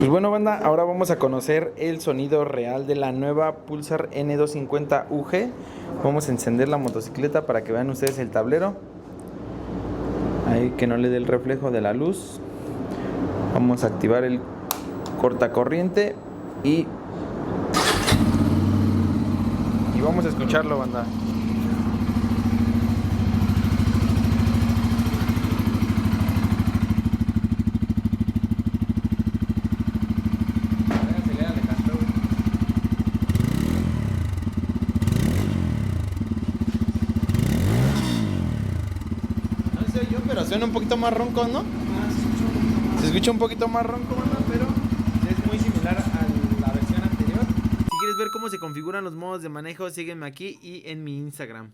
Pues bueno, banda, ahora vamos a conocer el sonido real de la nueva Pulsar N250 UG. Vamos a encender la motocicleta para que vean ustedes el tablero. Ahí que no le dé el reflejo de la luz. Vamos a activar el cortacorriente y vamos a escucharlo, banda. No sé yo, pero suena un poquito más ronco, ¿no? Se escucha un poquito más ronco, banda, pero es muy similar a la versión anterior. Si quieres ver cómo se configuran los modos de manejo, sígueme aquí y en mi Instagram.